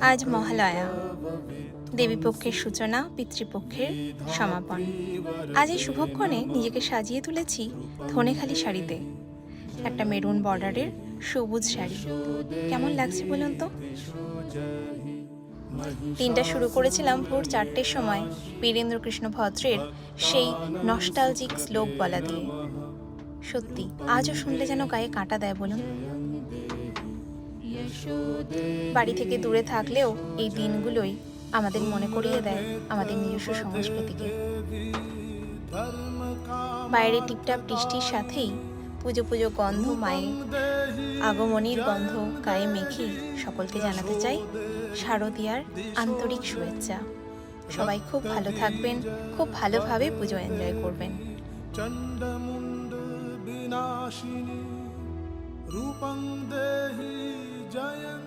আজ মহালয়া, দেবীপক্ষের সূচনা, পিতৃপক্ষের সমাপন। আজ এই শুভক্ষণে নিজেকে সাজিয়ে তুলেছি ধনেখালি শাড়িতে, একটা মেরুন বর্ডারের সবুজ শাড়ি। কেমন লাগছে বলুন তো? দিনটা শুরু করেছিলাম ভোর 4টের সময় বীরেন্দ্রকৃষ্ণ ভদ্রের সেই নস্টালজিক শ্লোক বলা দিয়ে। সত্যি আজও শুনলে যেন গায়ে কাঁটা দেয় বলুন। বাড়ি থেকে দূরে থাকলেও এই দিনগুলোই আমাদের মনে করিয়ে দেয় আমাদের নিজস্ব সংস্কৃতিকে। বাইরে টিপটাপ বৃষ্টির সাথেই পুজো পুজো গন্ধ, মায়ের আগমনীর গন্ধ গায়ে মেখে সকলকে জানাতে চাই শারদীয়ার আন্তরিক শুভেচ্ছা। সবাই খুব ভালো থাকবেন, খুব ভালোভাবে পুজো এনজয় করবেন। চণ্ডমুণ্ড বিনাশিনী রূপং দেহি জয়ং